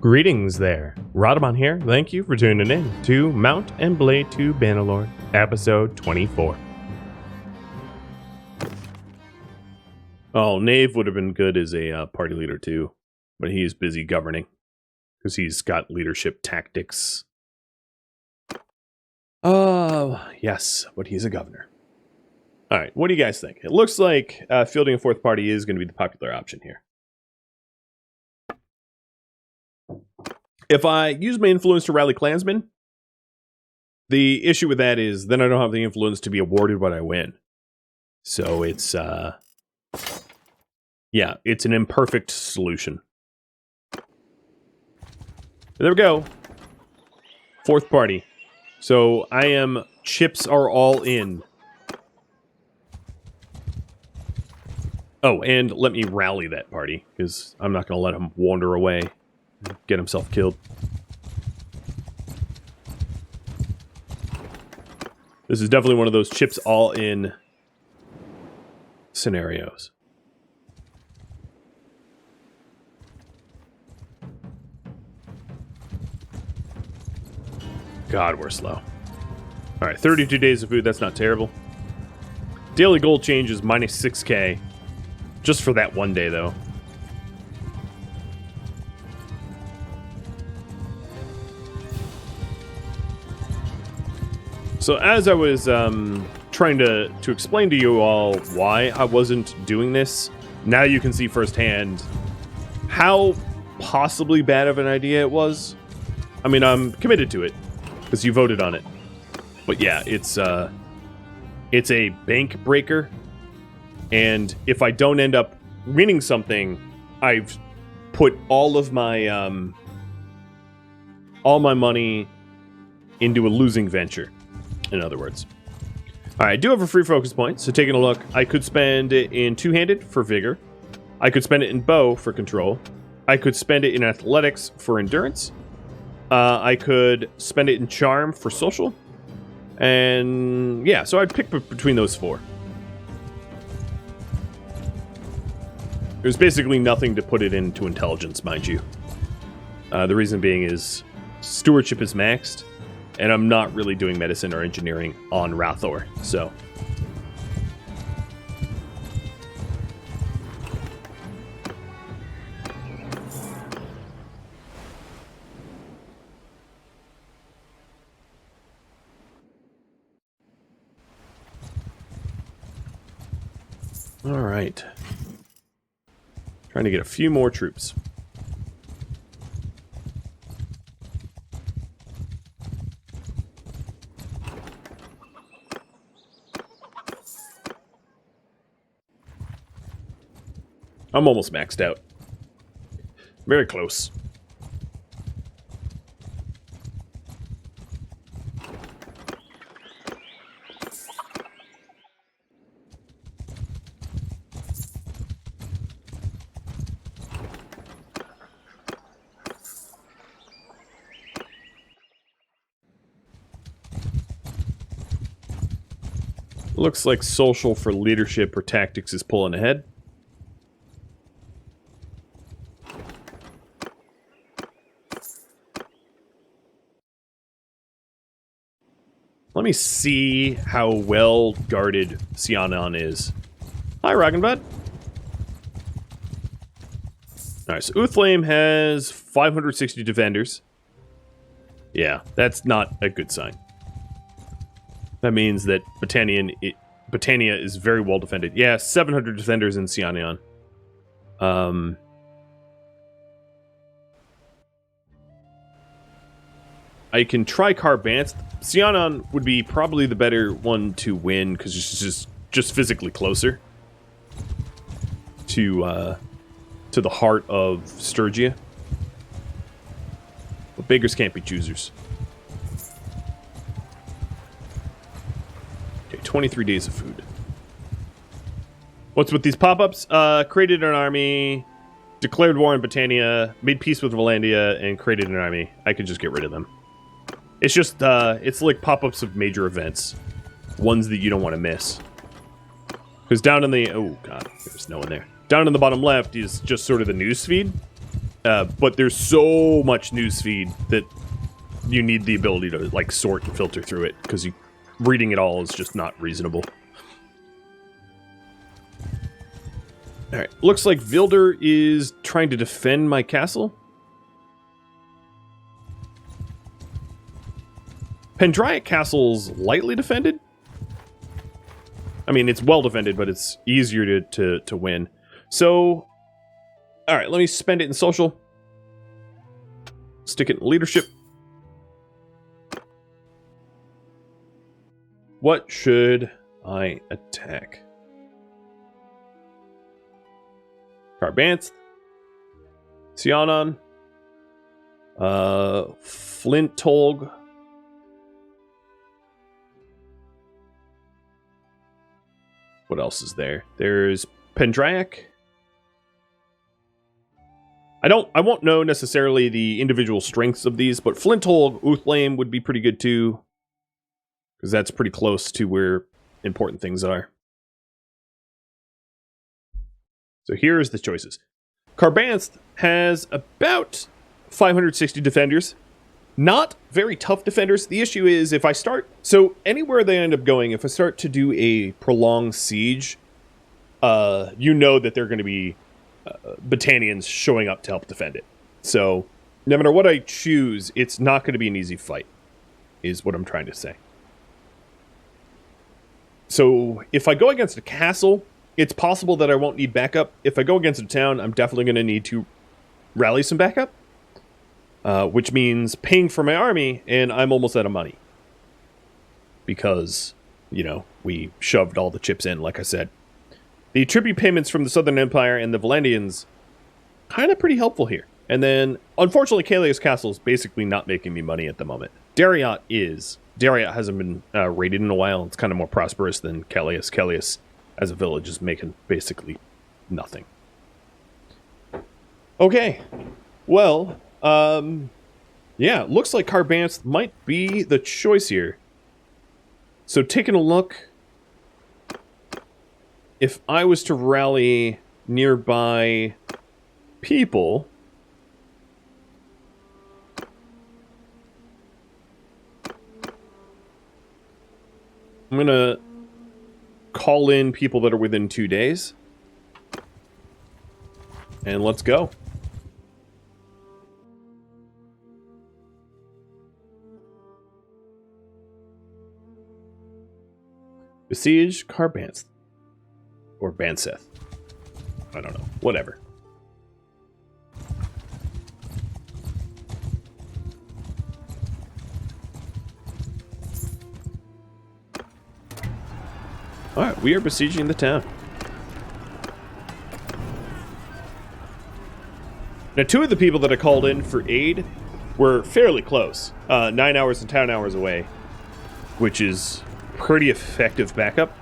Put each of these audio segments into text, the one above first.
Greetings there, Rhadamant here. Thank you for tuning in to Mount and Blade to Bannerlord, episode 24. Oh, Knave would have been good as a party leader too, but he's busy governing because he's got leadership tactics. Yes, but he's a governor. All right, what do you guys think? It looks like fielding a fourth party is going to be the popular option here. If I use my influence to rally clansmen, the issue with that is then I don't have the influence to be awarded what I win. So it's, yeah, it's an imperfect solution. There we go. Fourth party. So I am, chips are all in. Oh, and let me rally that party, because I'm not going to let him wander away. Get himself killed. This is definitely one of those chips all in scenarios. God, we're slow. Alright, 32 days of food, that's not terrible. Daily gold change is minus 6k. Just for that one day, though. So as I was trying to explain to you all why I wasn't doing this, now you can see firsthand how possibly bad of an idea it was. I mean, I'm committed to it because you voted on it. But yeah, it's a bank breaker, and if I don't end up winning something, I've put all of my money into a losing venture. In other words. Alright, I do have a free focus point, so taking a look, I could spend it in two-handed for vigor. I could spend it in bow for control. I could spend it in athletics for endurance. I could spend it in charm for social. And yeah, so I'd pick between those four. There's basically nothing to put it into intelligence, mind you. The reason being is stewardship is maxed. And I'm not really doing medicine or engineering on Rathor, so. All right. Trying to get a few more troops. I'm almost maxed out. Very close. Looks like social for leadership or tactics is pulling ahead. Let me see how well guarded Sianon is. Hi, Rhadamant. Alright, so Uthlame has 560 defenders. Yeah, that's not a good sign. That means that Britannia is very well defended. Yeah, 700 defenders in Sianon. I can try Car Banseth. Sianon would be probably the better one to win because it's just physically closer to the heart of Sturgia. But beggars can't be choosers. Okay, 23 days of food. What's with these pop-ups? Created an army, declared war on Britannia, made peace with Valandia, and created an army. I could just get rid of them. It's just, it's like pop-ups of major events. Ones that you don't want to miss. Because down in the... Oh, God. There's no one there. Down in the bottom left is just sort of the news feed. But there's so much newsfeed that you need the ability to like sort and filter through it, because reading it all is just not reasonable. Alright, looks like Vilder is trying to defend my castle. Pendraic Castle's lightly defended. I mean, it's well defended, but it's easier to win. So, alright, let me spend it in social. Stick it in leadership. What should I attack? Car Banseth. Sianon. Flintolg. What else is there? There's Pendraic. I won't know necessarily the individual strengths of these, but Flintolg, Uthlame would be pretty good too, because that's pretty close to where important things are. So here's the choices. Car Banseth has about 560 defenders. Not very tough defenders. The issue is if I start... So anywhere they end up going, if I start to do a prolonged siege, you know that there are going to be Battanians showing up to help defend it. So no matter what I choose, it's not going to be an easy fight, is what I'm trying to say. So if I go against a castle, it's possible that I won't need backup. If I go against a town, I'm definitely going to need to rally some backup. Which means paying for my army, and I'm almost out of money. Because, you know, we shoved all the chips in, like I said. The tribute payments from the Southern Empire and the Valandians, kind of pretty helpful here. And then, unfortunately, Kalias Castle is basically not making me money at the moment. Dariat is. Dariat hasn't been raided in a while. It's kind of more prosperous than Kalias. Kalias, as a village, is making basically nothing. Okay. Well... yeah, looks like Car Banseth might be the choice here. So taking a look, if I was to rally nearby people, I'm gonna call in people that are within 2 days, and let's go. Besiege Car Banseth. Or Banseth. I don't know. Whatever. Alright, we are besieging the town. Now, 2 of the people that I called in for aid were fairly close. 9 hours and 10 hours away. Which is... pretty effective backup.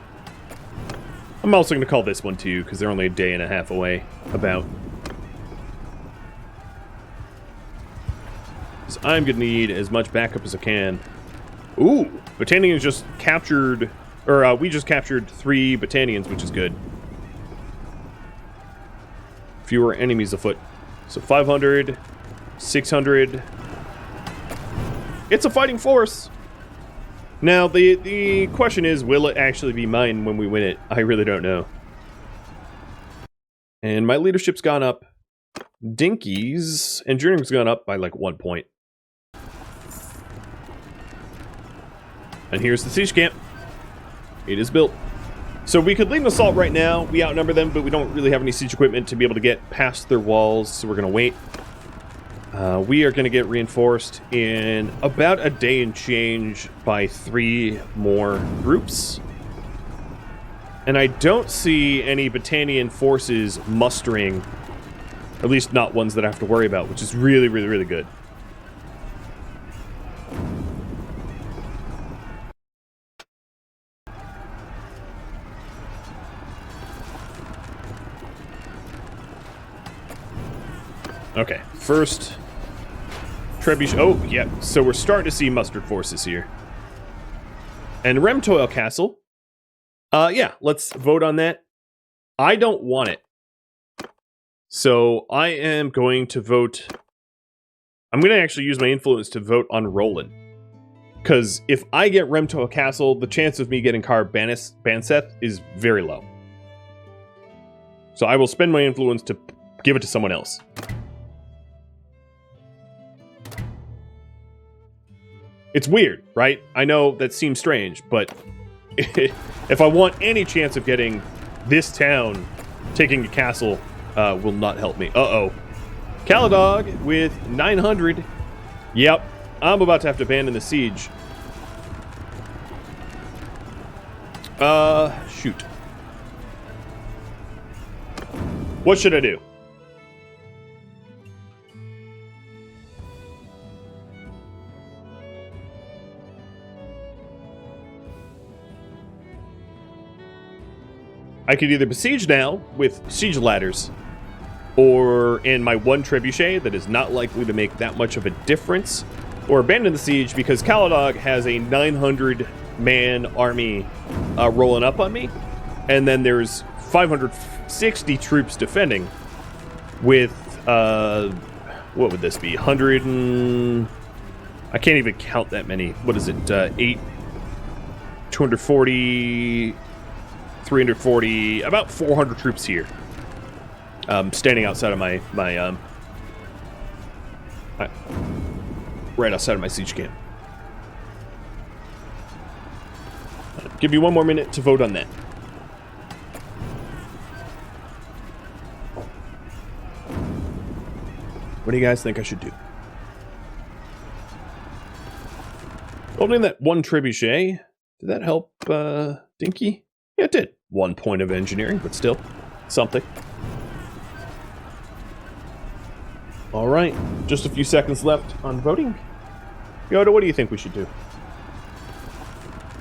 I'm also going to call this one too, because they're only a day and a half away, about. So I'm going to need as much backup as I can. Ooh! Battanians just captured... Or, we just captured 3 Battanians, which is good. Fewer enemies afoot. So 500, 600... It's a fighting force! Now, the question is, will it actually be mine when we win it? I really don't know. And my leadership's gone up. Dinky's engineering's gone up by like 1 point. And here's the siege camp. It is built. So we could lead an assault right now. We outnumber them, but we don't really have any siege equipment to be able to get past their walls, so we're going to wait. We are going to get reinforced in about a day and change by 3 more groups. And I don't see any Battanian forces mustering, at least not ones that I have to worry about, which is really, really, really good. Okay, first... Trebuchet. Oh, yeah. So we're starting to see mustered forces here. And Remtoil Castle. Yeah, let's vote on that. I don't want it. So I am going to vote... I'm going to actually use my influence to vote on Roland. Because if I get Remto Castle, the chance of me getting Car Banseth is very low. So I will spend my influence to give it to someone else. It's weird, right? I know that seems strange, but if I want any chance of getting this town taking a castle, will not help me. Uh-oh. Caladog with 900. Yep, I'm about to have to abandon the siege. Shoot. What should I do? I could either besiege now with siege ladders, or in my one trebuchet that is not likely to make that much of a difference, or abandon the siege because Caladog has a 900-man army rolling up on me, and then there's 560 troops defending with, what would this be? 100 and... I can't even count that many. What is it? 8, 240... 340, about 400 troops here. Standing outside of my right outside of my siege camp. Give me one more minute to vote on that. What do you guys think I should do? Opening that one trebuchet, did that help Dinky? Yeah, it did. 1 point of engineering, but still, something. All right, just a few seconds left on voting. Yoda, what do you think we should do?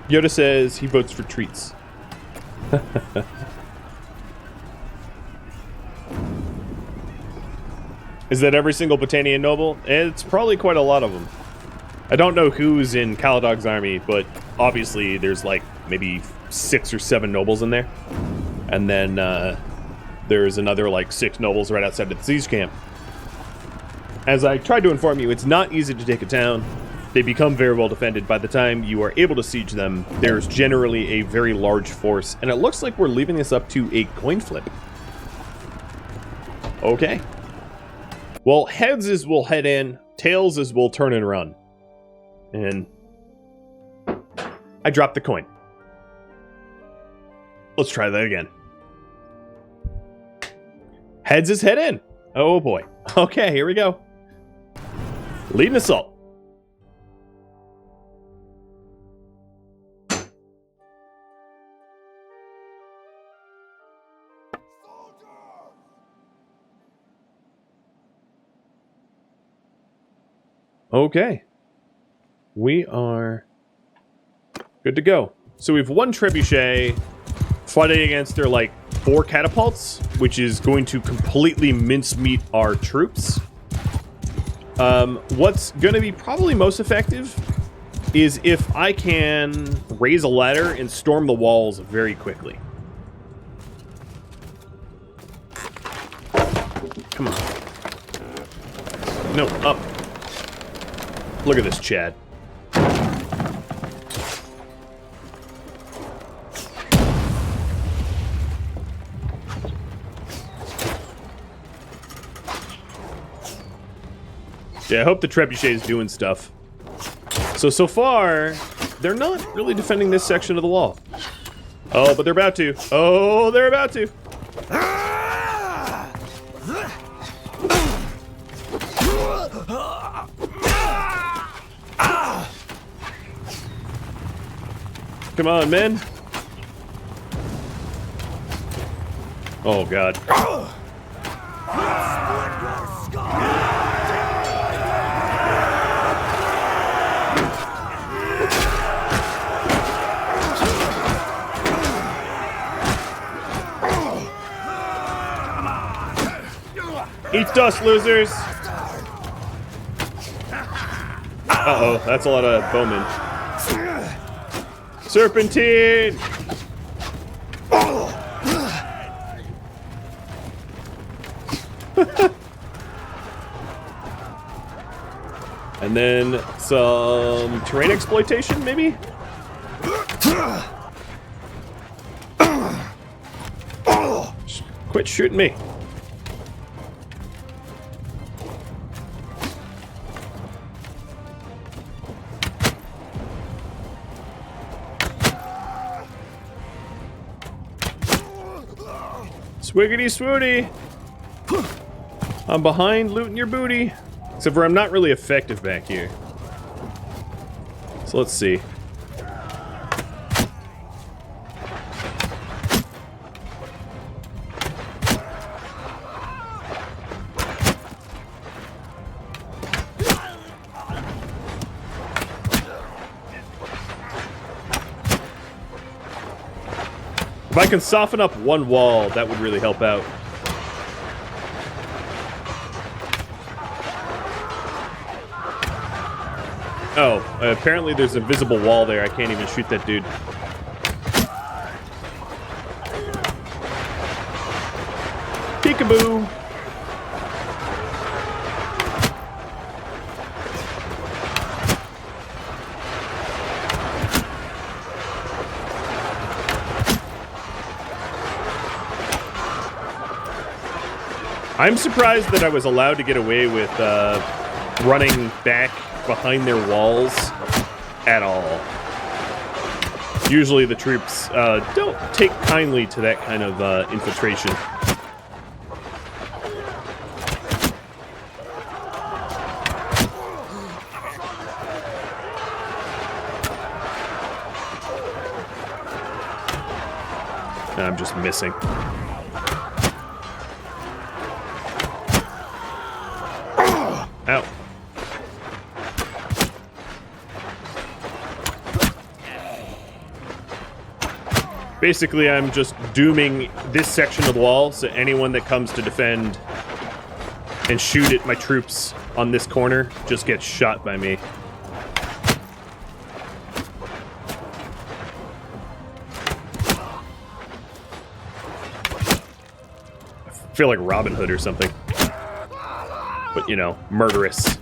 Yoda says he votes for treats. Is that every single Botanian noble? It's probably quite a lot of them. I don't know who's in Caladog's army, but obviously there's like maybe 6 or 7 nobles in there. And then there's another like 6 nobles right outside of the siege camp. As I tried to inform you, it's not easy to take a town. They become very well defended. By the time you are able to siege them, there's generally a very large force. And it looks like we're leaving this up to a coin flip. Okay. Well, heads is we'll head in. Tails is we'll turn and run. And I dropped the coin. Let's try that again. Heads is head in. Oh boy. Okay, here we go. Lead an assault. Okay. We are good to go. So we have 1 trebuchet fighting against their, like, 4 catapults, which is going to completely mincemeat our troops. What's going to be probably most effective is if I can raise a ladder and storm the walls very quickly. Come on. No, up. Look at this, Chad. Yeah, I hope the trebuchet is doing stuff. So far, they're not really defending this section of the wall. Oh, but they're about to. Oh, they're about to. Come on, men. Oh, God. Eat dust, losers! Uh-oh, that's a lot of bowmen. Serpentine! And then some terrain exploitation, maybe? Quit shooting me. Swiggity swooty. I'm behind looting your booty. Except for I'm not really effective back here. So let's see. If I can soften up one wall, that would really help out. Oh, apparently there's a visible wall there. I can't even shoot that dude. Peekaboo! I'm surprised that I was allowed to get away with running back behind their walls at all. Usually the troops don't take kindly to that kind of infiltration. I'm just missing. Ow. Basically, I'm just dooming this section of the wall, so anyone that comes to defend and shoot at my troops on this corner just gets shot by me. I feel like Robin Hood or something. But, you know, murderous.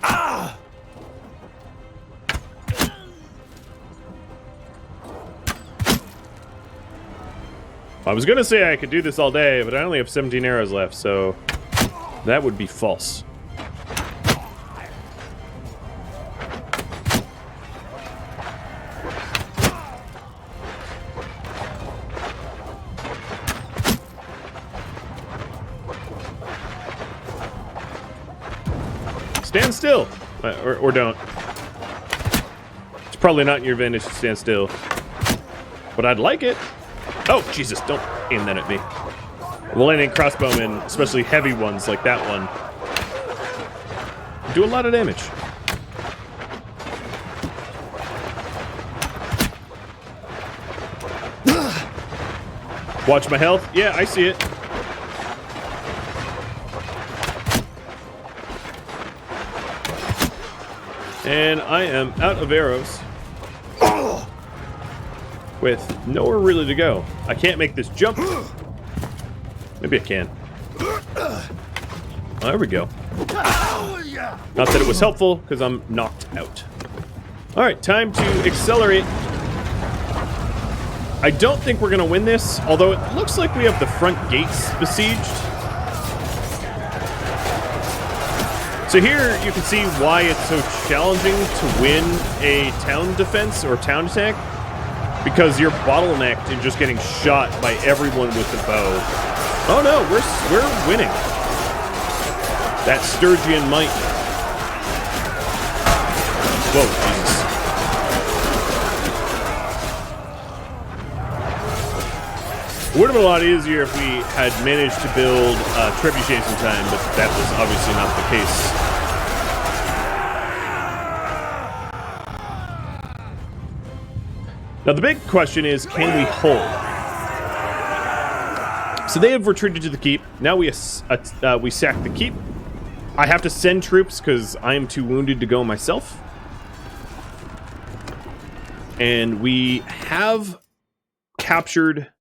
I was gonna say I could do this all day, but I only have 17 arrows left, so that would be false. Stand still! Or don't. It's probably not in your advantage to stand still. But I'd like it. Oh, Jesus, don't aim that at me. The landing crossbowmen, especially heavy ones like that one, do a lot of damage. Watch my health. Yeah, I see it. And I am out of arrows. With nowhere really to go. I can't make this jump. Maybe I can. Oh, there we go. Not that it was helpful, because I'm knocked out. Alright, time to accelerate. I don't think we're going to win this, although it looks like we have the front gates besieged. So here you can see why it's so challenging to win a town defense or town attack. Because you're bottlenecked and just getting shot by everyone with the bow. Oh no, we're winning. That Sturgian might. Whoa, Jesus. It would have been a lot easier if we had managed to build trebuchets in time, but that was obviously not the case. Now the big question is, can we hold? So they have retreated to the keep. Now we sack the keep. I have to send troops because I am too wounded to go myself. And we have captured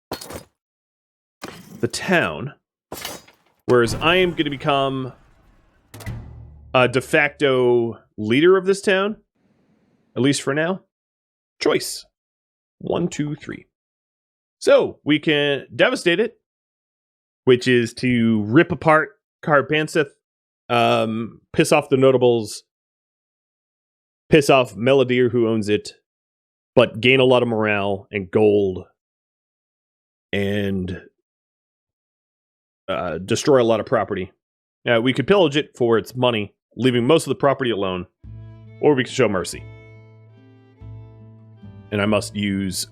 the town. Whereas I am going to become de facto leader of this town, at least for now. Choice 1, 2, 3. So we can devastate it, which is to rip apart Car Banseth, piss off the notables, piss off Melodier, who owns it, but gain a lot of morale and gold, and destroy a lot of property. We could pillage it for its money, leaving most of the property alone, or we could show mercy. And I must use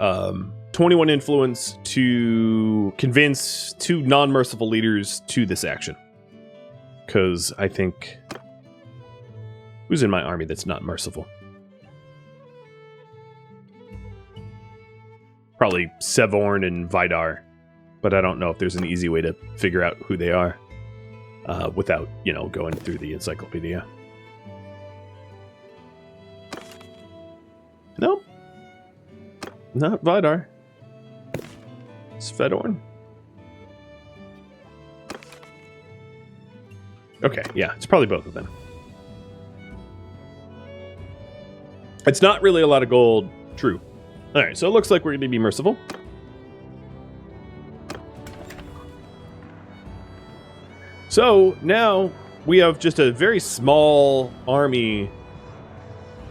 21 influence to convince 2 non-merciful leaders to this action. Because I think... Who's in my army that's not merciful? Probably Sevorn and Vidar. But I don't know if there's an easy way to figure out who they are. Without, going through the encyclopedia. Nope. Not Vidar. Svedorn. Okay, yeah, it's probably both of them. It's not really a lot of gold. True. Alright, so it looks like we're going to be merciful. So, now we have just a very small army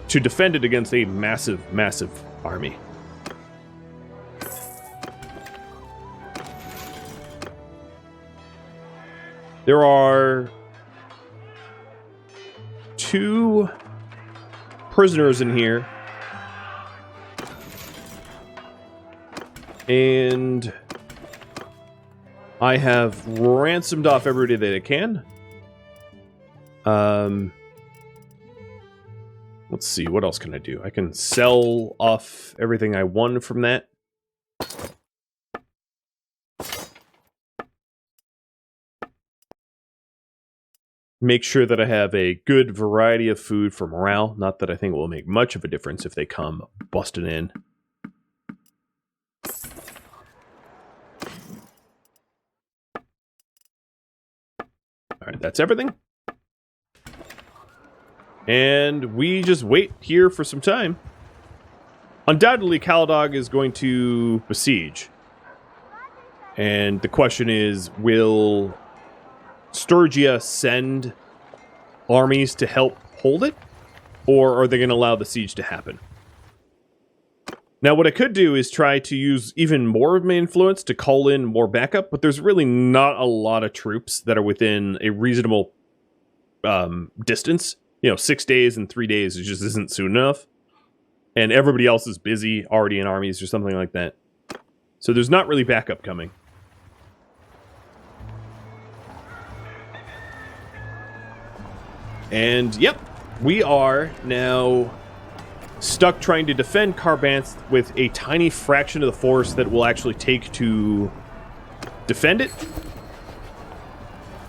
to defend it against a massive, massive army. There are 2 prisoners in here. And I have ransomed off everybody that I can. Let's see, what else can I do? I can sell off everything I won from that. Make sure that I have a good variety of food for morale. Not that I think it will make much of a difference if they come busting in. Alright, that's everything. And we just wait here for some time. Undoubtedly, Caladog is going to besiege. And the question is, will Sturgia send armies to help hold it? Or are they going to allow the siege to happen? Now, what I could do is try to use even more of my influence to call in more backup, but there's really not a lot of troops that are within a reasonable distance. 6 days and 3 days just isn't soon enough. And everybody else is busy, already in armies or something like that. So there's not really backup coming. And, yep, we are now stuck trying to defend Car Banseth with a tiny fraction of the force that will actually take to defend it.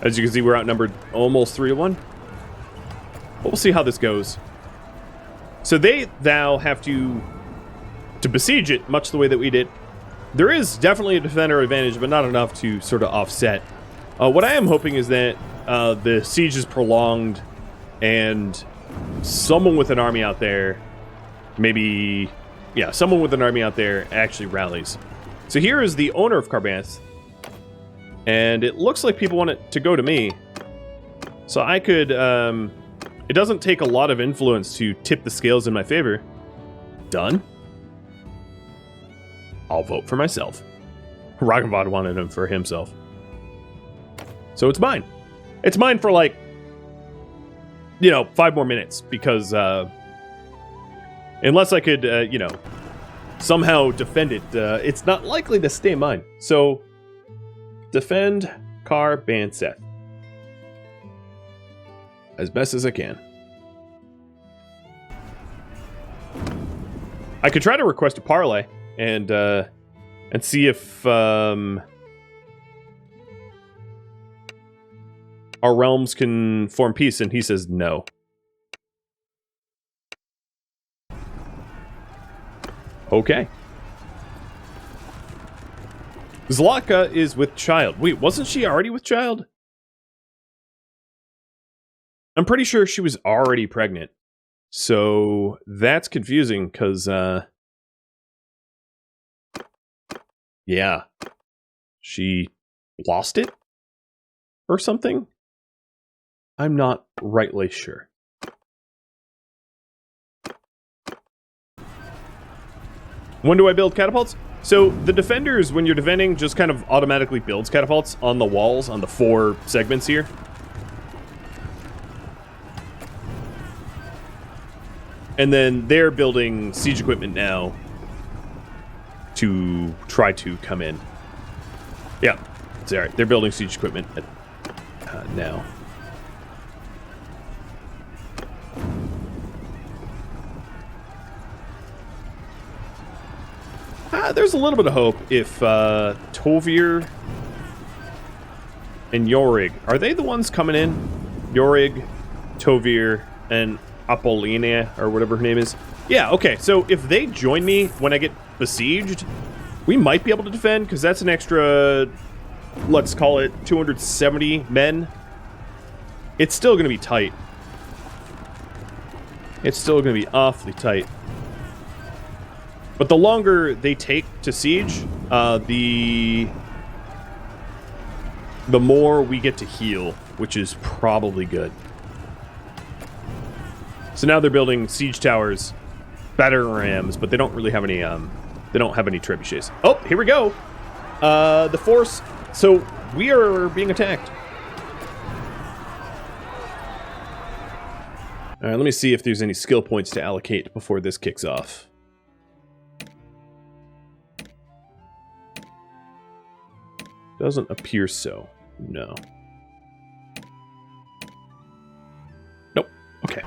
As you can see, we're outnumbered almost 3-1. But we'll see how this goes. So they now have to besiege it, much the way that we did. There is definitely a defender advantage, but not enough to sort of offset. What I am hoping is that the siege is prolonged and someone with an army out there, someone with an army out there actually rallies. So here is the owner of Car Banseth, and it looks like people want it to go to me. So I could, it doesn't take a lot of influence to tip the scales in my favor. Done. I'll vote for myself. Rhadamant wanted him for himself. So it's mine. It's mine for 5 more minutes, because unless I could, somehow defend it, it's not likely to stay mine. So, defend Car Banseth as best as I can. I could try to request a parlay and see if our realms can form peace, and he says no. Okay. Zlaka is with child. Wait, wasn't she already with child? I'm pretty sure she was already pregnant. So that's confusing because, yeah, she lost it or something. I'm not rightly sure. When do I build catapults? So the defenders, when you're defending, just kind of automatically builds catapults on the walls, on the 4 segments here. And then they're building siege equipment now to try to come in. Yeah, it's all right. They're building siege equipment now. There's a little bit of hope if Tovir and Yorig, are they the ones coming in? Yorig, Tovir, and Apollina, or whatever her name is. Yeah, okay, so if they join me when I get besieged, we might be able to defend, because that's an extra, let's call it 270 men. It's still going to be tight. It's still going to be awfully tight. But the longer they take to siege, the more we get to heal, which is probably good. So now they're building siege towers, battering rams, but they don't really have any. They don't have any trebuchets. Oh, here we go. The force. So we are being attacked. All right, let me see if there's any skill points to allocate before this kicks off. Doesn't appear so. No. Nope. Okay.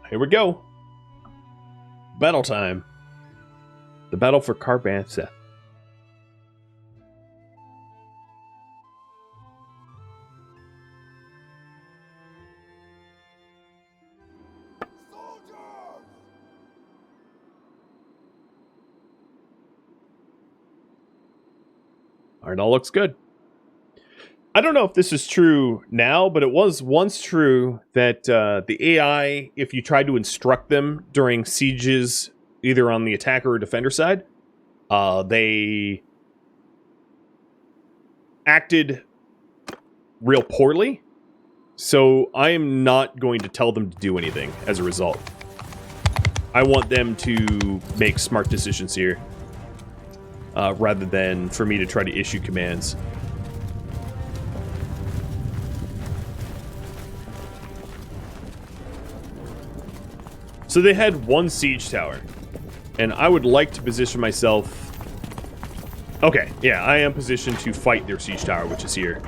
Here we go. Battle time. The battle for Car Banseth. Alright, all looks good. I don't know if this is true now, but it was once true that the AI, if you tried to instruct them during sieges, either on the attacker or defender side, they acted real poorly. So I am not going to tell them to do anything as a result. I want them to make smart decisions here, rather than for me to try to issue commands. So they had one siege tower, and I would like to position myself... Okay, yeah, I am positioned to fight their siege tower, which is here.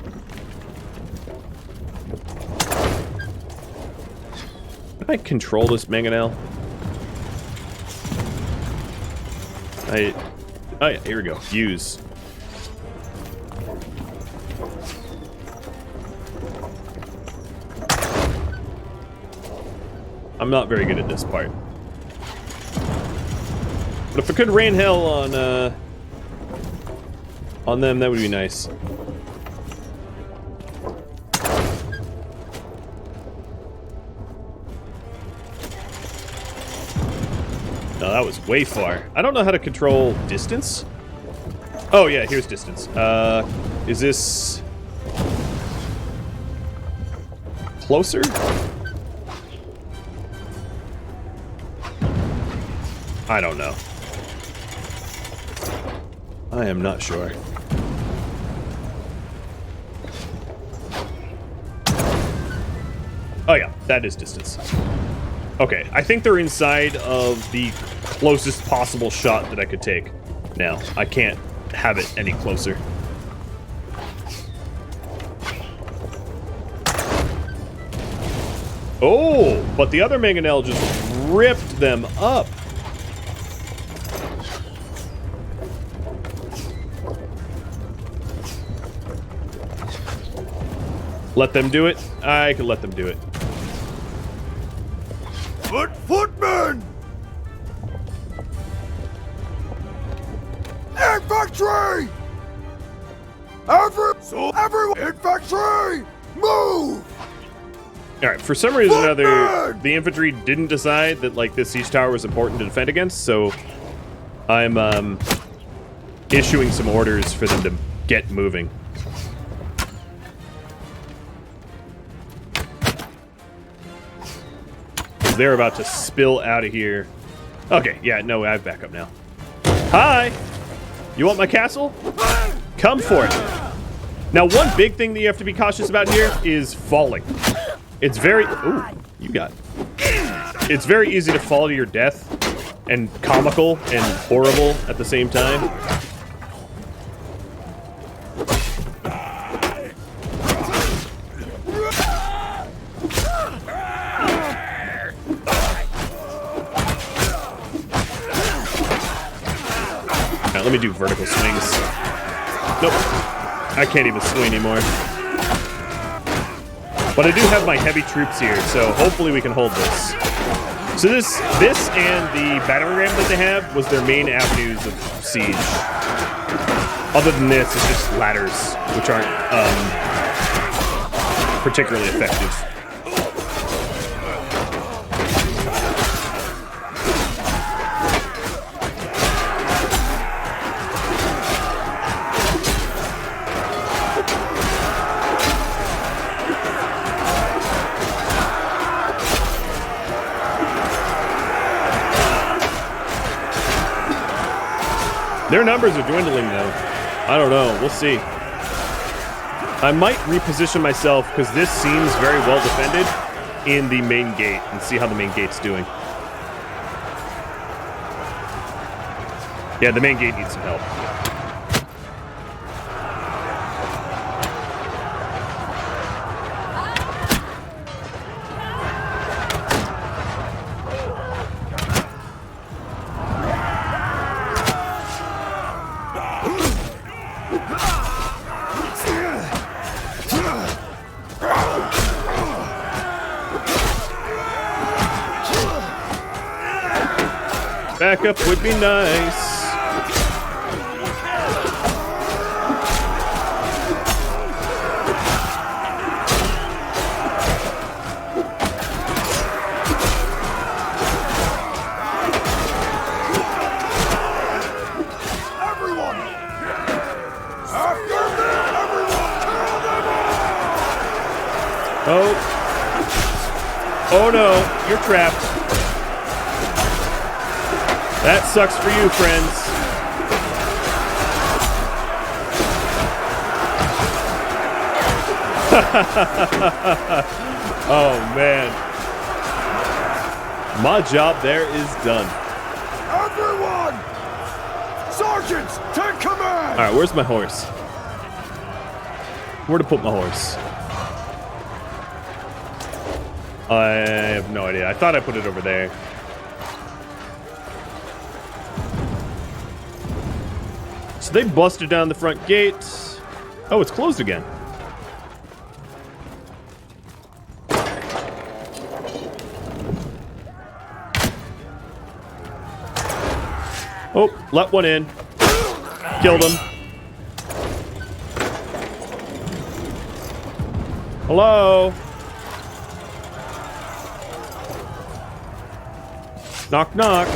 Can I control this mangonel? Oh yeah, here we go. Use. I'm not very good at this part. But if I could rain hell on them, that would be nice. No, that was way far. I don't know how to control distance. Oh yeah, here's distance. Is this closer? I don't know. I am not sure. Oh yeah, that is distance. Okay, I think they're inside of the closest possible shot that I could take. Now, I can't have it any closer. Oh, but the other mangonel just ripped them up. Let them do it? I could let them do it. Footmen! Infantry! Everyone! Infantry! Move! Alright, for some reason or other, Footman! the infantry didn't decide that, like, this siege tower was important to defend against, so I'm, issuing some orders for them to get moving. They're about to spill out of here. Okay, yeah, no, I have backup now. Hi! You want my castle? Come for it. Now, one big thing that you have to be cautious about here is falling. It's very... Ooh, you got it. It's very easy to fall to your death, and comical and horrible at the same time. Let me do vertical swings. Nope. I can't even swing anymore. But I do have my heavy troops here, so hopefully we can hold this. So this and the battering ram that they have was their main avenues of siege. Other than this, it's just ladders, which aren't particularly effective. Their numbers are dwindling, though. I don't know. We'll see. I might reposition myself, because this seems very well defended, in the main gate, and see how the main gate's doing. Yeah, the main gate needs some help. Backup would be nice. Everyone! After me, everyone! Kill them all! Oh no, you're trapped. That sucks for you, friends. Oh, man. My job there is done. Everyone! Sergeants, take command! All right, where's my horse? Where to put my horse? I have no idea. I thought I put it over there. So they busted down the front gate. Oh, it's closed again. Oh, let one in. Killed him. Hello? Knock, knock.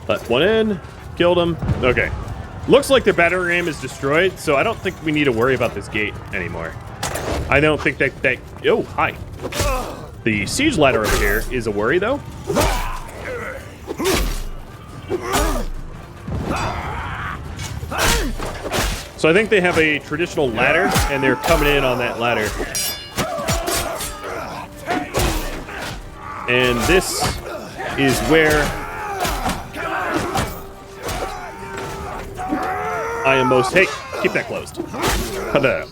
Let one in. Killed him. Okay. Looks like their battering ram is destroyed, so I don't think we need to worry about this gate anymore. I don't think that... Oh, hi. The siege ladder over here is a worry, though. So I think they have a traditional ladder, and they're coming in on that ladder. And this is where I am most... Hey, keep that closed. Cut that out.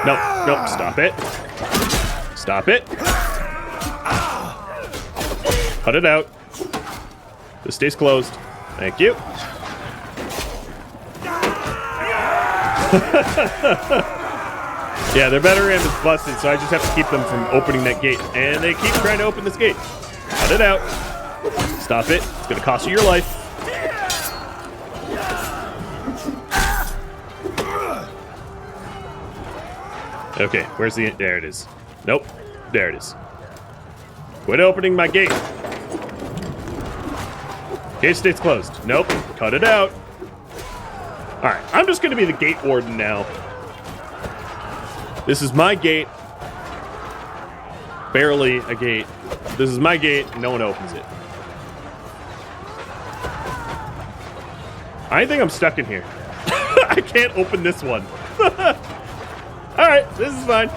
Nope, nope, stop it. Stop it. Cut it out. This stays closed. Thank you. Yeah, their battering ram is busted, so I just have to keep them from opening that gate. And they keep trying to open this gate. Cut it out. Stop it. It's going to cost you your life. Okay, where's the... There it is. Nope. There it is. Quit opening my gate. Gate stays closed. Nope. Cut it out. Alright, I'm just going to be the gate warden now. This is my gate. Barely a gate. This is my gate. No one opens it. I think I'm stuck in here. I can't open this one. Alright, this is fine.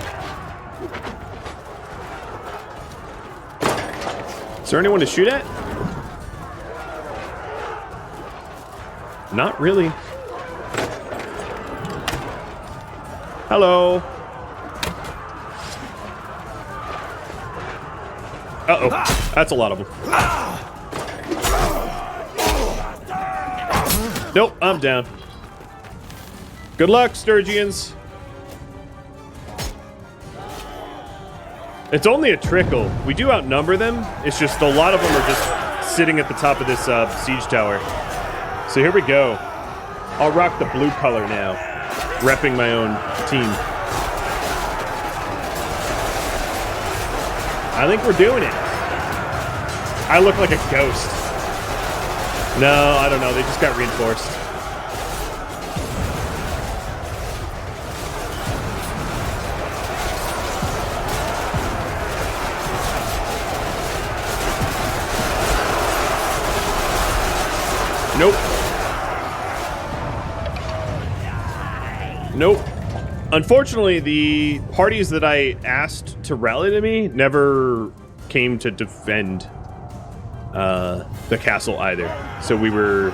Is there anyone to shoot at? Not really. Hello. Uh-oh. That's a lot of them. Nope, I'm down. Good luck, Sturgians. It's only a trickle. We do outnumber them. It's just a lot of them are just sitting at the top of this siege tower. So here we go. I'll rock the blue color now, repping my own team. I think we're doing it. I look like a ghost. No, I don't know. They just got reinforced. Nope. Nope. Unfortunately, the parties that I asked to rally to me never came to defend the castle either. So we were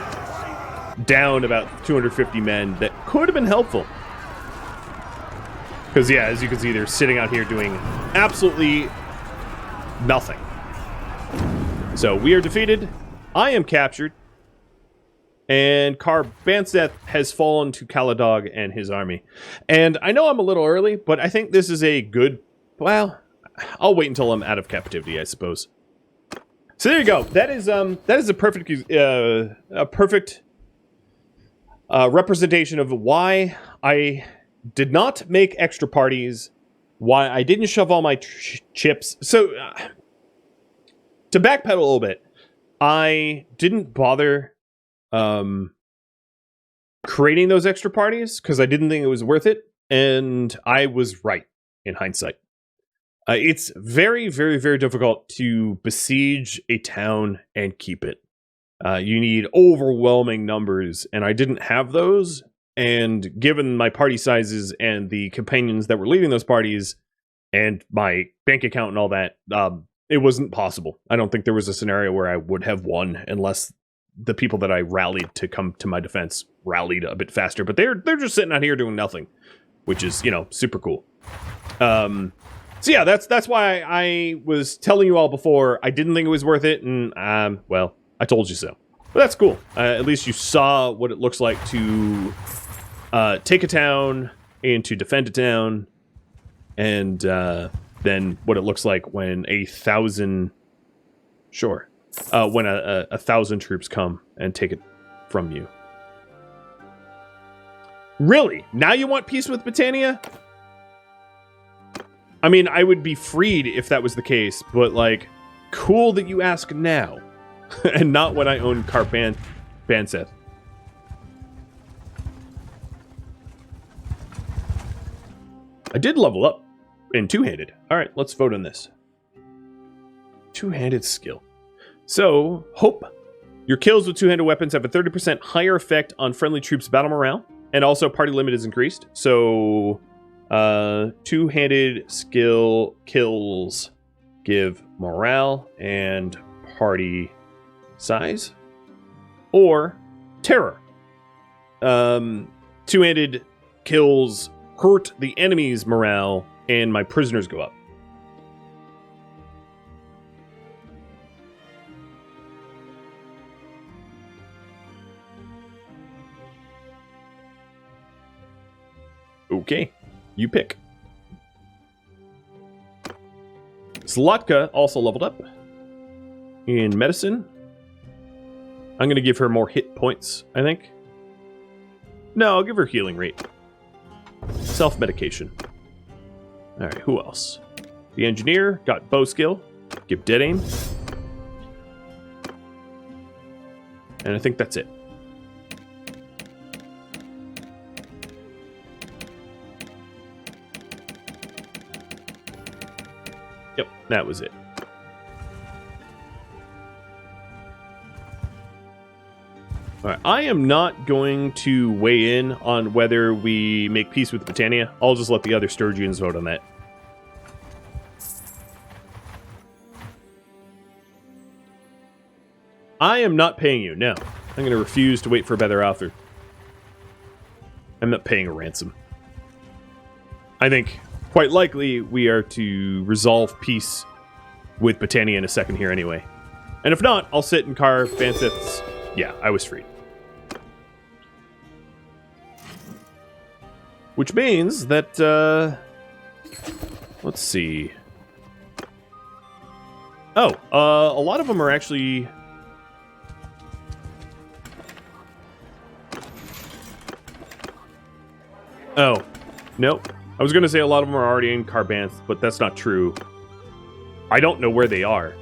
down about 250 men that could have been helpful. Because, yeah, as you can see, they're sitting out here doing absolutely nothing. So we are defeated. I am captured. And Car Banseth has fallen to Caladog and his army. And I know I'm a little early, but I think this is a good... Well, I'll wait until I'm out of captivity, I suppose. So there you go. That is a perfect representation of why I did not make extra parties, why I didn't shove all my chips. So to backpedal a little bit, I didn't bother creating those extra parties because I didn't think it was worth it, and I was right in hindsight. It's very, very, very difficult to besiege a town and keep it. You need overwhelming numbers, and I didn't have those, and given my party sizes and the companions that were leading those parties and my bank account and all that, it wasn't possible. I don't think there was a scenario where I would have won unless the people that I rallied to come to my defense rallied a bit faster, but they're just sitting out here doing nothing, which is, you know, super cool. So yeah, that's why I was telling you all before I didn't think it was worth it, and well, I told you so. But that's cool. At least you saw what it looks like to take a town and to defend a town, and then what it looks like when 1,000 when a 1,000 troops come and take it from you. Really? Now you want peace with Britannia? I mean, I would be freed if that was the case, but, like, cool that you ask now. And not when I own Car Banseth. I did level up in two-handed. Alright, let's vote on this. Two-handed skill. So, Hope. Your kills with two-handed weapons have a 30% higher effect on friendly troops' battle morale, and also party limit is increased. So, two-handed skill kills give morale and party size. Or terror. Two-handed kills hurt the enemy's morale, and my prisoners go up. Okay, you pick. Zlatka also leveled up in medicine. I'm going to give her more hit points, I think. No, I'll give her healing rate. Self-medication. Alright, who else? The engineer got bow skill. Give dead aim. And I think that's it. Yep, that was it. Alright, I am not going to weigh in on whether we make peace with Britannia. I'll just let the other Sturgians vote on that. I am not paying you, no. I'm going to refuse to wait for a better offer. I'm not paying a ransom. I think, quite likely, we are to resolve peace with Britannia in a second here anyway. And if not, I'll sit in Car Banseth's... Yeah, I was freed. Which means that, let's see. Oh, a lot of them are actually... Oh, no. I was going to say a lot of them are already in Car Banseth, but that's not true. I don't know where they are.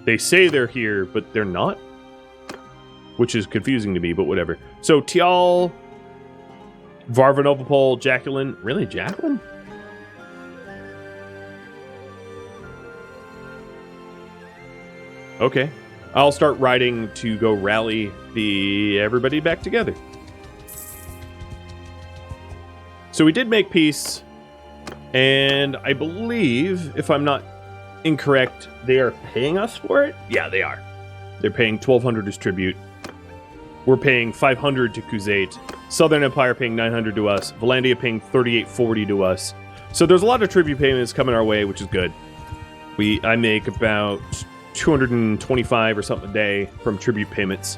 They say they're here, but they're not. Which is confusing to me, but whatever. So, Tial, Varvanovopol, Jacqueline. Really, Jacqueline? Okay. I'll start riding to go rally everybody back together. So we did make peace, and I believe, if I'm not incorrect, they are paying us for it? Yeah, they are. They're paying 1,200 as tribute. We're paying 500 to Khuzait. Southern Empire paying 900 to us. Valandia paying 3840 to us. So there's a lot of tribute payments coming our way, which is good. I make about 225 or something a day from tribute payments.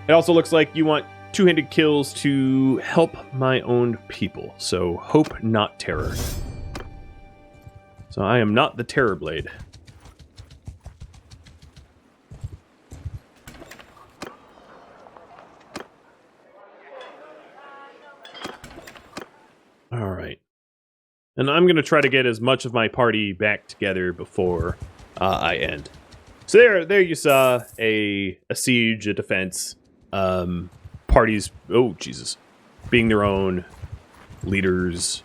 It also looks like you want two-handed kills to help my own people. So hope, not terror. So I am not the Terror Blade. All right. And I'm going to try to get as much of my party back together before I end. So there you saw a siege, a defense, parties, oh Jesus, being their own leaders.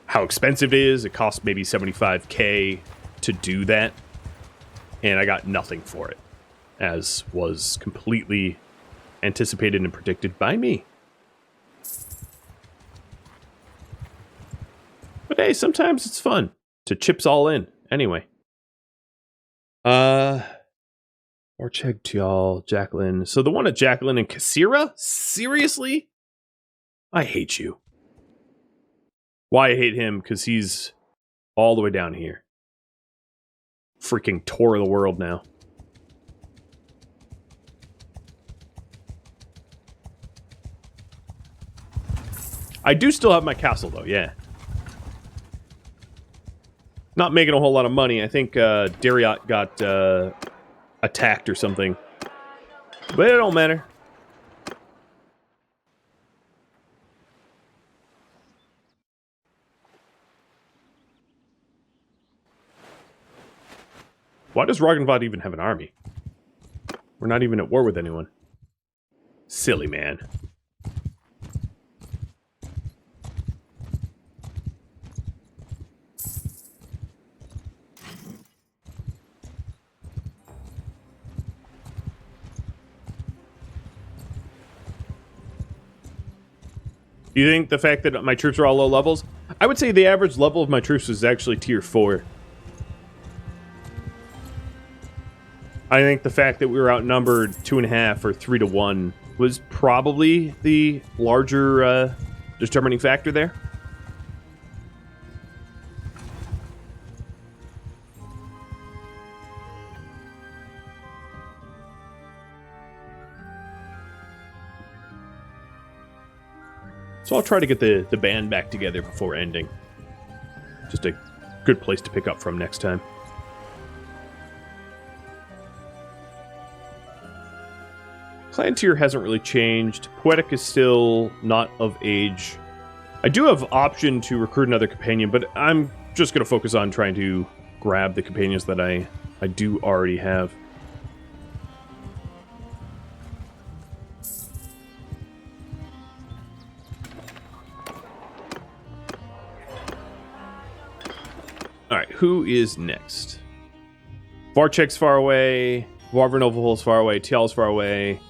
How expensive it is. It costs maybe 75k to do that. And I got nothing for it, as was completely anticipated and predicted by me. But hey, sometimes it's fun to chips all in. Anyway. Orcheg, Tial, Jacqueline. So the one at Jacqueline and Kassira? Seriously? I hate you. Why I hate him? Because he's all the way down here. Freaking tour of the world now. I do still have my castle, though, yeah. Not making a whole lot of money. I think Dariot got attacked or something. But it don't matter. Why does Rhadamant even have an army? We're not even at war with anyone. Silly man. Do you think the fact that my troops are all low levels? I would say the average level of my troops is actually tier 4. I think the fact that we were outnumbered 2.5 or 3 to 1 was probably the larger determining factor there. So I'll try to get the band back together before ending. Just a good place to pick up from next time. Clan tier hasn't really changed. Poetic is still not of age I do have option to recruit another companion, but I'm just going to focus on trying to grab the companions that I do already have. Alright, who is next? Varchek's far away, Varvinoval's far away, Tial's far away.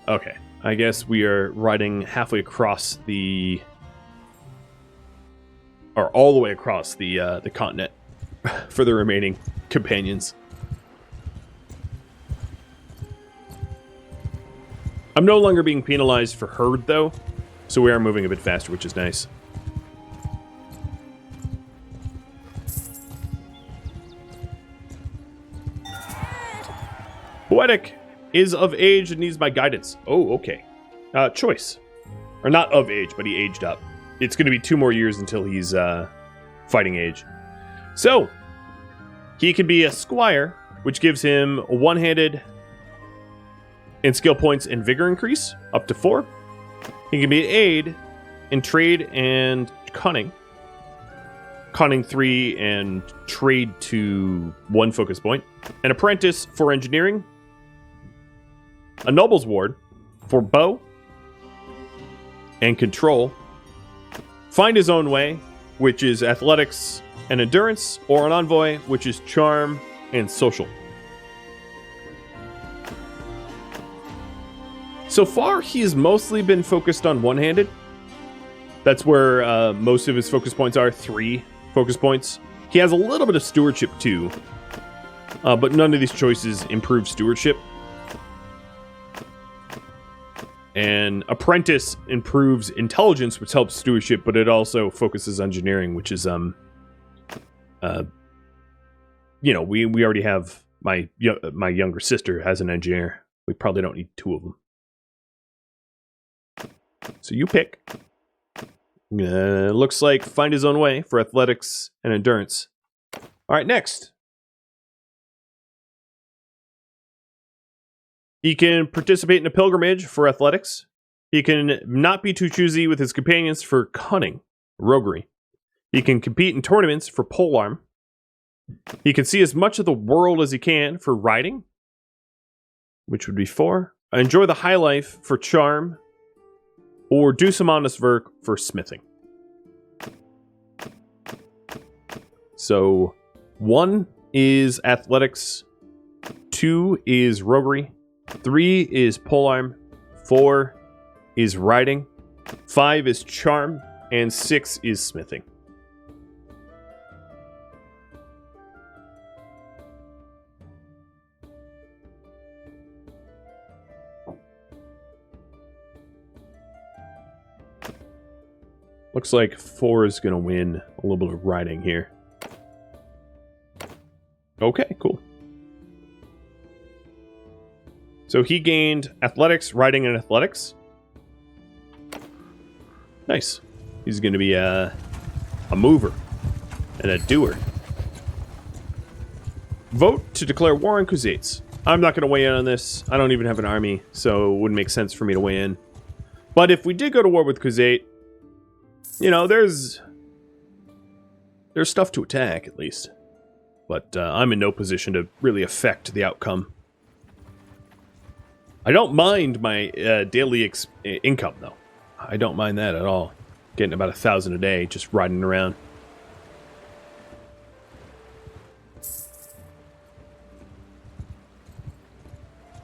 Okay, I guess we are riding halfway across the... or all the way across the continent for the remaining companions. I'm no longer being penalized for herd, though, so we are moving a bit faster, which is nice. Poetic is of age and needs my guidance. Oh, okay. Choice. Or not of age, but he aged up. It's going to be 2 more years until he's fighting age. So, he can be a squire, which gives him a one-handed and skill points and vigor increase, up to 4. He can be an aid in trade and cunning. Cunning 3 and trade to 1 focus point. An apprentice for engineering. A noble's ward for bow and control. Find his own way, which is athletics and endurance, or an envoy, which is charm and social. So far, he's mostly been focused on one-handed. That's where most of his focus points are, 3 focus points. He has a little bit of stewardship too, but none of these choices improve stewardship. And apprentice improves intelligence, which helps stewardship, but it also focuses engineering, which is you know, we already have my younger sister has an engineer. We probably don't need 2 of them. So you pick. Looks like find his own way for athletics and endurance. All right, next. He can participate in a pilgrimage for athletics. He can not be too choosy with his companions for cunning, roguery. He can compete in tournaments for polearm. He can see as much of the world as he can for riding, which would be 4. Enjoy the high life for charm, or do some honest work for smithing. So 1 is athletics, 2 is roguery, 3 is polearm, 4 is riding, 5 is charm, and 6 is smithing. Looks like 4 is going to win a little bit of riding here. Okay, cool. So he gained athletics, riding, and athletics. Nice. He's going to be a mover and a doer. Vote to declare war on Khuzaits. I'm not going to weigh in on this. I don't even have an army, so it wouldn't make sense for me to weigh in. But if we did go to war with Khuzait, you know, there's stuff to attack, at least. But I'm in no position to really affect the outcome. I don't mind my daily income, though. I don't mind that at all. Getting about 1,000 a day, just riding around.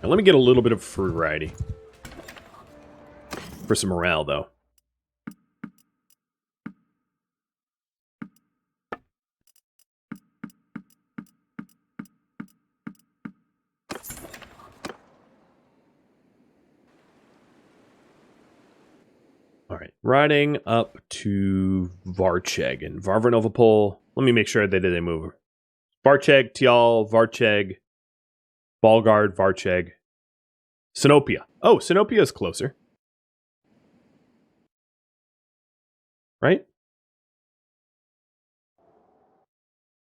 Now, let me get a little bit of variety. For some morale, though. Alright, riding up to Varcheg and Varvanovapol. Let me make sure that they move. Varcheg, Tial, Varcheg, Balgard, Varcheg, Sinopia. Oh, Sinopia is closer. Right?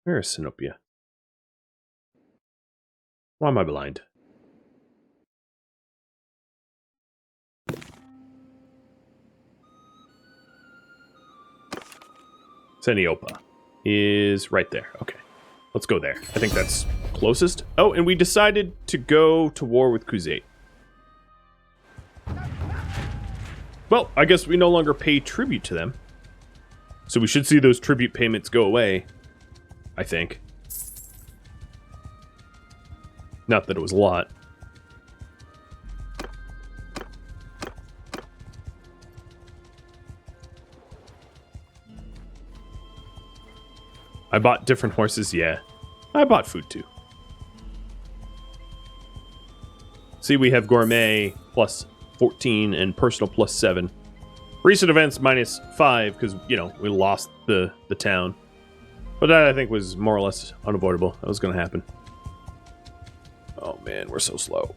Where is Sinopia? Why am I blind? Teniopa is right there. Okay, let's go there. I think that's closest. Oh, and we decided to go to war with Khuzait. Well, I guess we no longer pay tribute to them. So we should see those tribute payments go away, I think. Not that it was a lot. I bought different horses, yeah. I bought food too. See, we have gourmet plus 14 and personal plus 7. Recent events minus 5 because, you know, we lost the town. But that I think was more or less unavoidable. That was going to happen. Oh man, we're so slow.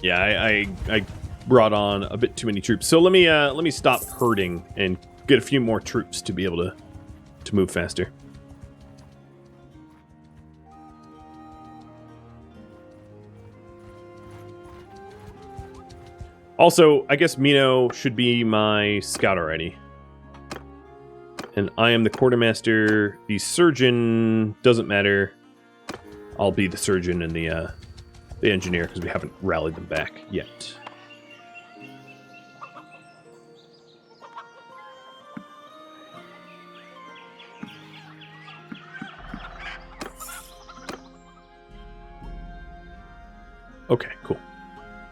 Yeah, I brought on a bit too many troops. So let me stop herding and get a few more troops to be able to move faster. Also, I guess Mino should be my scout already. And I am the quartermaster. The surgeon doesn't matter. I'll be the surgeon and the engineer because we haven't rallied them back yet. Okay, cool.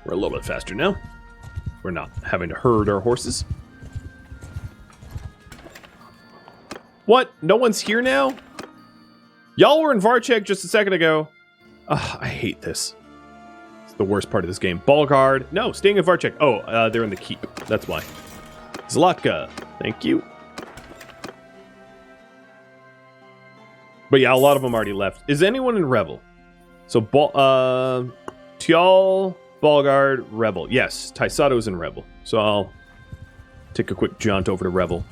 We're a little bit faster now. We're not having to herd our horses. What? No one's here now? Y'all were in Varchek just a second ago. Ugh, I hate this. It's the worst part of this game. Balgard. No, staying in Varchek. Oh, they're in the keep. That's why. Zlatka. Thank you. But yeah, a lot of them already left. Is anyone in Revel? So, Tial, Balgard, Rebel. Yes, Taisato's in Rebel. So I'll take a quick jaunt over to Rebel.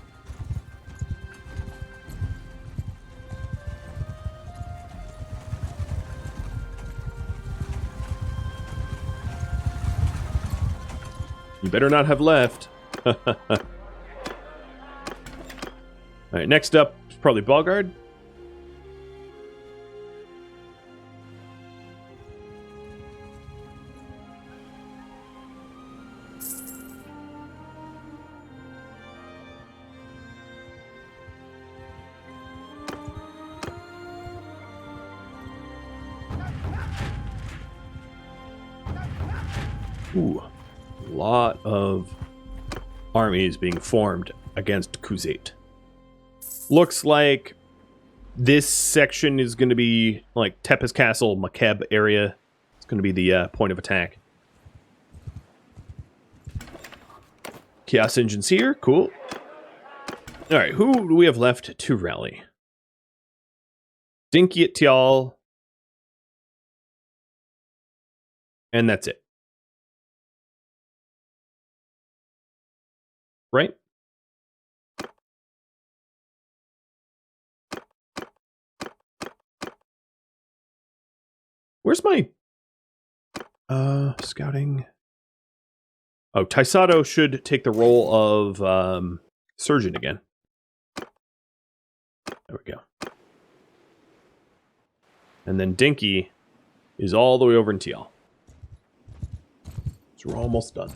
You better not have left. Alright, next up is probably Balgard. Ooh, a lot of armies being formed against Khuzait. Looks like this section is going to be like Tepes Castle, Makeb area. It's going to be the point of attack. Chaos Engine's here. Cool. All right, who do we have left to rally? Dinky at Tial. And that's it. Right? Where's my scouting? Oh, Taisato should take the role of surgeon again. There we go. And then Dinky is all the way over in TL. So we're almost done.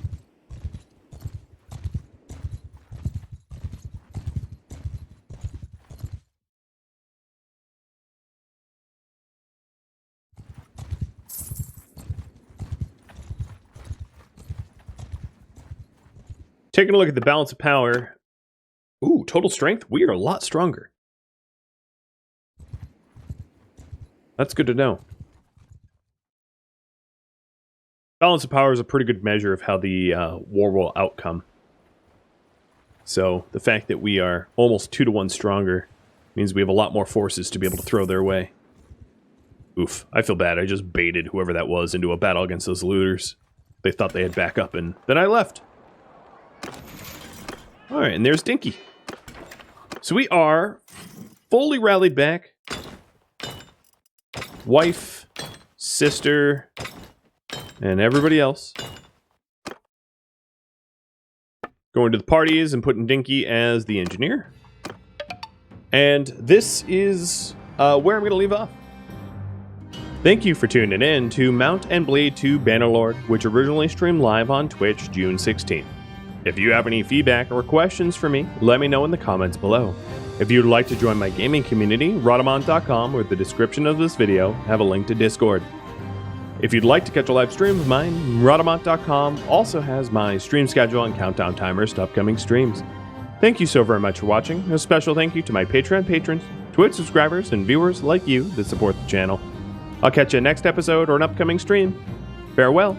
Taking a look at the balance of power. Ooh, total strength. We are a lot stronger. That's good to know. Balance of power is a pretty good measure of how the war will outcome. So the fact that we are almost 2-to-1 stronger means we have a lot more forces to be able to throw their way. Oof, I feel bad. I just baited whoever that was into a battle against those looters. They thought they had backup, and then I left. Alright, and there's Dinky. So we are fully rallied back. Wife, sister, and everybody else. Going to the parties and putting Dinky as the engineer. And this is where I'm going to leave off. Thank you for tuning in to Mount and Blade 2 Bannerlord, which originally streamed live on Twitch June 16th. If you have any feedback or questions for me, let me know in the comments below. If you'd like to join my gaming community, Rhadamant.com, with the description of this video, have a link to Discord. If you'd like to catch a live stream of mine, Rhadamant.com also has my stream schedule and countdown timers to upcoming streams. Thank you so very much for watching. A special thank you to my Patreon patrons, Twitch subscribers, and viewers like you that support the channel. I'll catch you next episode or an upcoming stream. Farewell.